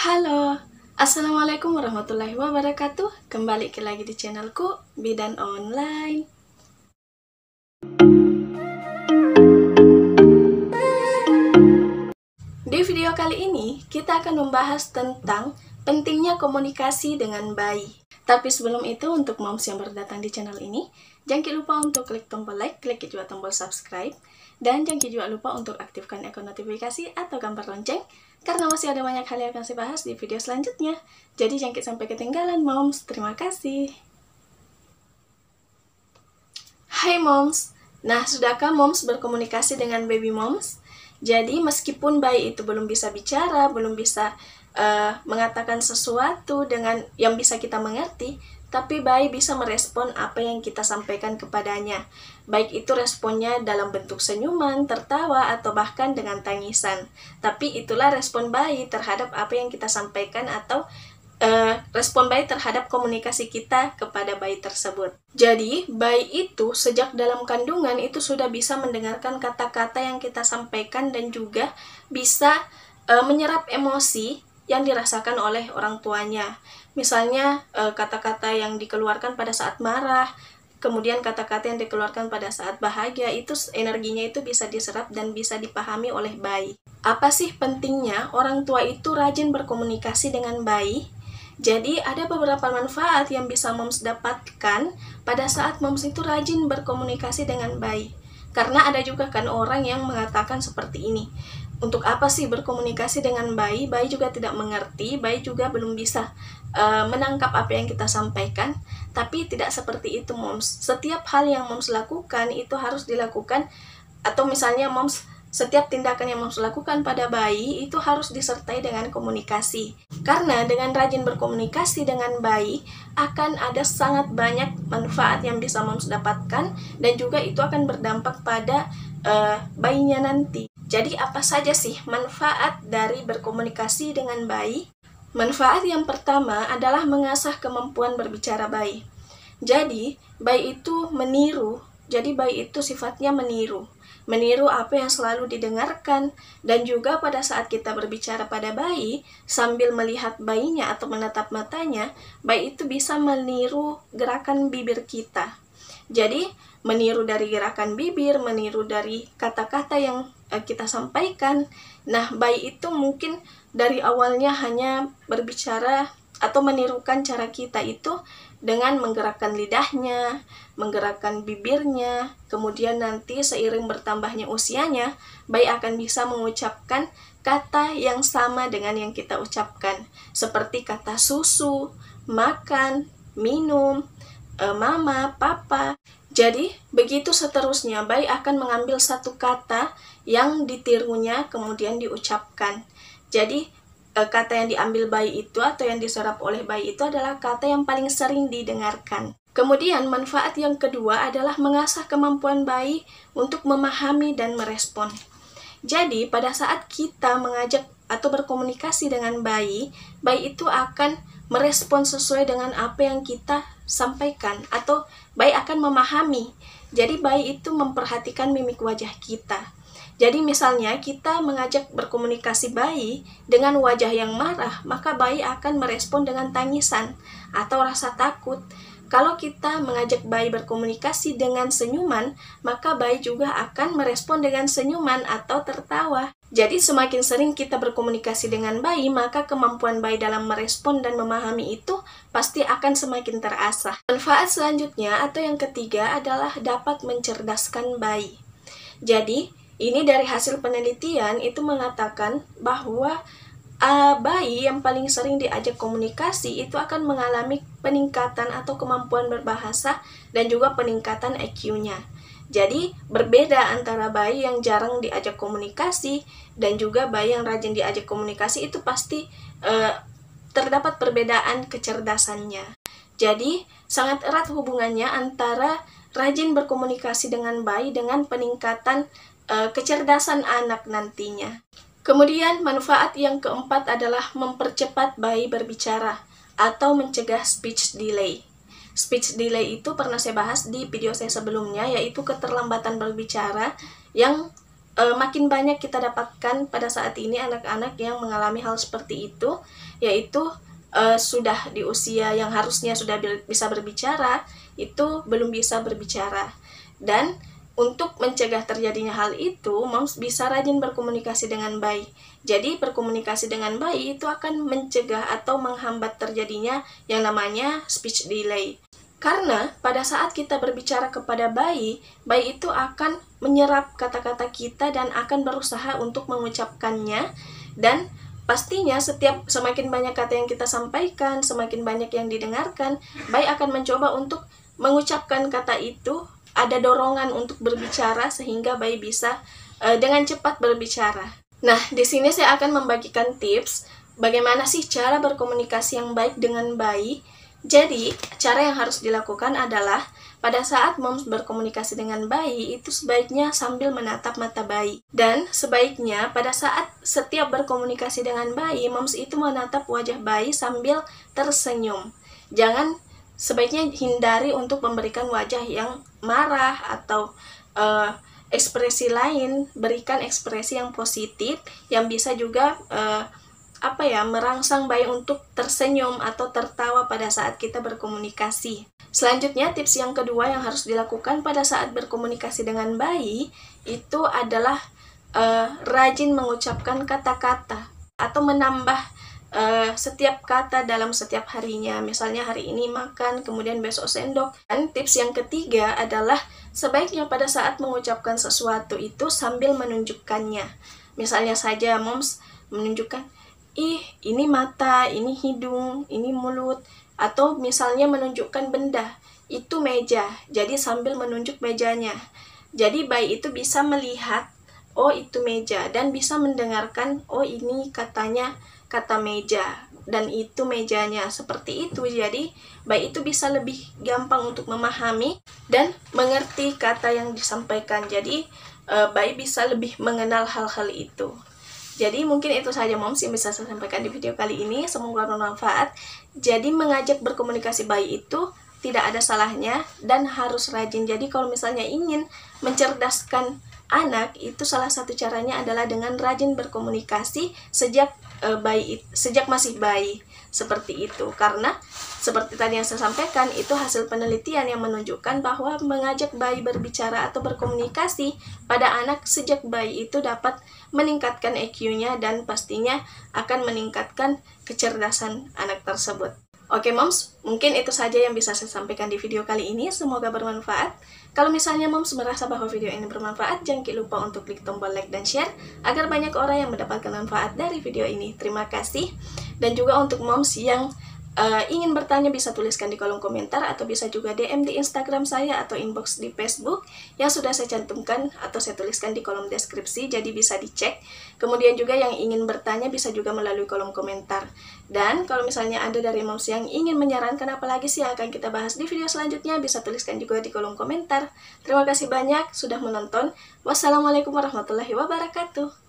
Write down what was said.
Halo, Assalamualaikum warahmatullahi wabarakatuh. Kembali lagi di channelku, Bidan Online. Di video kali ini, kita akan membahas tentang pentingnya komunikasi dengan bayi. Tapi sebelum itu, untuk moms yang baru datang di channel ini, jangan lupa untuk klik tombol like, klik juga tombol subscribe, dan jangan juga lupa untuk aktifkan ikon notifikasi atau gambar lonceng, karena masih ada banyak hal yang akan saya bahas di video selanjutnya. Jadi jangan sampai ketinggalan, moms. Terima kasih. Hai moms. Nah, sudahkah moms berkomunikasi dengan baby moms? Jadi meskipun bayi itu belum bisa bicara, belum bisa mengatakan sesuatu dengan yang bisa kita mengerti, tapi bayi bisa merespon apa yang kita sampaikan kepadanya. Baik itu responnya dalam bentuk senyuman, tertawa, atau bahkan dengan tangisan. Tapi itulah respon bayi terhadap apa yang kita sampaikan atau respon bayi terhadap komunikasi kita kepada bayi tersebut. Jadi, bayi itu sejak dalam kandungan itu sudah bisa mendengarkan kata-kata yang kita sampaikan dan juga bisa menyerap emosi yang dirasakan oleh orang tuanya. Misalnya, kata-kata yang dikeluarkan pada saat marah, kemudian kata-kata yang dikeluarkan pada saat bahagia, itu energinya itu bisa diserap dan bisa dipahami oleh bayi. Apa sih pentingnya orang tua itu rajin berkomunikasi dengan bayi? Jadi ada beberapa manfaat yang bisa moms dapatkan pada saat moms itu rajin berkomunikasi dengan bayi. Karena ada juga kan orang yang mengatakan seperti ini, untuk apa sih berkomunikasi dengan bayi? Bayi juga tidak mengerti, bayi juga belum bisa menangkap apa yang kita sampaikan. Tapi tidak seperti itu moms. Setiap hal yang moms lakukan itu harus dilakukan, atau misalnya moms setiap tindakan yang moms lakukan pada bayi itu harus disertai dengan komunikasi. Karena dengan rajin berkomunikasi dengan bayi akan ada sangat banyak manfaat yang bisa moms dapatkan, dan juga itu akan berdampak pada bayinya nanti. Jadi apa saja sih manfaat dari berkomunikasi dengan bayi? Manfaat yang pertama adalah mengasah kemampuan berbicara bayi. Jadi bayi itu meniru. Jadi bayi itu sifatnya meniru apa yang selalu didengarkan, dan juga pada saat kita berbicara pada bayi sambil melihat bayinya atau menatap matanya, bayi itu bisa meniru gerakan bibir kita. Jadi meniru dari gerakan bibir, meniru dari kata-kata yang kita sampaikan. Nah, bayi itu mungkin dari awalnya hanya berbicara atau menirukan cara kita itu dengan menggerakkan lidahnya, menggerakkan bibirnya, kemudian nanti seiring bertambahnya usianya, bayi akan bisa mengucapkan kata yang sama dengan yang kita ucapkan, seperti kata susu, makan, minum, mama, papa. Jadi, begitu seterusnya, bayi akan mengambil satu kata yang ditirunya kemudian diucapkan. Jadi, kata yang diambil bayi itu atau yang diserap oleh bayi itu adalah kata yang paling sering didengarkan. Kemudian manfaat yang kedua adalah mengasah kemampuan bayi untuk memahami dan merespon. Jadi pada saat kita mengajak atau berkomunikasi dengan bayi, bayi itu akan merespon sesuai dengan apa yang kita sampaikan, atau bayi akan memahami. Jadi bayi itu memperhatikan mimik wajah kita. Jadi misalnya kita mengajak berkomunikasi bayi dengan wajah yang marah, maka bayi akan merespon dengan tangisan atau rasa takut. Kalau kita mengajak bayi berkomunikasi dengan senyuman, maka bayi juga akan merespon dengan senyuman atau tertawa. Jadi semakin sering kita berkomunikasi dengan bayi, maka kemampuan bayi dalam merespon dan memahami itu pasti akan semakin terasah. Manfaat selanjutnya atau yang ketiga adalah dapat mencerdaskan bayi. Jadi ini dari hasil penelitian itu mengatakan bahwa bayi yang paling sering diajak komunikasi itu akan mengalami peningkatan atau kemampuan berbahasa dan juga peningkatan IQ-nya. Jadi berbeda antara bayi yang jarang diajak komunikasi dan juga bayi yang rajin diajak komunikasi, itu pasti terdapat perbedaan kecerdasannya. Jadi sangat erat hubungannya antara rajin berkomunikasi dengan bayi dengan peningkatan kecerdasan anak nantinya. Kemudian manfaat yang keempat adalah mempercepat bayi berbicara atau mencegah speech delay. Speech delay itu pernah saya bahas di video saya sebelumnya, yaitu keterlambatan berbicara yang makin banyak kita dapatkan pada saat ini anak-anak yang mengalami hal seperti itu, yaitu sudah di usia yang harusnya sudah bisa berbicara, itu belum bisa berbicara. Dan untuk mencegah terjadinya hal itu, moms bisa rajin berkomunikasi dengan bayi. Jadi berkomunikasi dengan bayi itu akan mencegah atau menghambat terjadinya yang namanya speech delay. Karena pada saat kita berbicara kepada bayi, bayi itu akan menyerap kata-kata kita dan akan berusaha untuk mengucapkannya. Dan pastinya semakin banyak kata yang kita sampaikan, semakin banyak yang didengarkan, bayi akan mencoba untuk mengucapkan kata itu. Ada dorongan untuk berbicara sehingga bayi bisa dengan cepat berbicara. Nah, di sini saya akan membagikan tips bagaimana sih cara berkomunikasi yang baik dengan bayi. Jadi, cara yang harus dilakukan adalah pada saat moms berkomunikasi dengan bayi, itu sebaiknya sambil menatap mata bayi. Dan sebaiknya pada saat setiap berkomunikasi dengan bayi, moms itu menatap wajah bayi sambil tersenyum. Sebaiknya hindari untuk memberikan wajah yang marah atau ekspresi lain. Berikan ekspresi yang positif yang bisa juga merangsang bayi untuk tersenyum atau tertawa pada saat kita berkomunikasi. Selanjutnya, tips yang kedua yang harus dilakukan pada saat berkomunikasi dengan bayi itu adalah rajin mengucapkan kata-kata atau menambah setiap kata dalam setiap harinya. Misalnya hari ini makan, kemudian besok sendok. Dan tips yang ketiga adalah sebaiknya pada saat mengucapkan sesuatu itu sambil menunjukkannya. Misalnya saja moms menunjukkan, ini mata, ini hidung, ini mulut. Atau misalnya menunjukkan benda, itu meja. Jadi sambil menunjuk mejanya. Jadi bayi itu bisa melihat, oh itu meja. Dan bisa mendengarkan, oh ini katanya kata meja. Dan itu mejanya. Seperti itu. Jadi bayi itu bisa lebih gampang untuk memahami dan mengerti kata yang disampaikan. Jadi bayi bisa lebih mengenal hal-hal itu. Jadi mungkin itu saja moms yang bisa saya sampaikan di video kali ini. Semoga bermanfaat. Jadi mengajak berkomunikasi bayi itu tidak ada salahnya dan harus rajin. Jadi kalau misalnya ingin mencerdaskan anak, itu salah satu caranya adalah dengan rajin berkomunikasi sejak masih bayi. Seperti itu. Karena seperti tadi yang saya sampaikan, itu hasil penelitian yang menunjukkan bahwa mengajak bayi berbicara atau berkomunikasi pada anak sejak bayi itu dapat meningkatkan EQ-nya dan pastinya akan meningkatkan kecerdasan anak tersebut. Oke moms, mungkin itu saja yang bisa saya sampaikan di video kali ini. Semoga bermanfaat. Kalau misalnya moms merasa bahwa video ini bermanfaat, jangan lupa untuk klik tombol like dan share agar banyak orang yang mendapatkan manfaat dari video ini. Terima kasih. Dan juga untuk moms yang ingin bertanya bisa tuliskan di kolom komentar atau bisa juga DM di Instagram saya atau inbox di Facebook yang sudah saya cantumkan atau saya tuliskan di kolom deskripsi, jadi bisa dicek. Kemudian juga yang ingin bertanya bisa juga melalui kolom komentar. Dan kalau misalnya ada dari moms yang ingin menyarankan apa lagi sih yang akan kita bahas di video selanjutnya, bisa tuliskan juga di kolom komentar. Terima kasih banyak sudah menonton. Wassalamualaikum warahmatullahi wabarakatuh.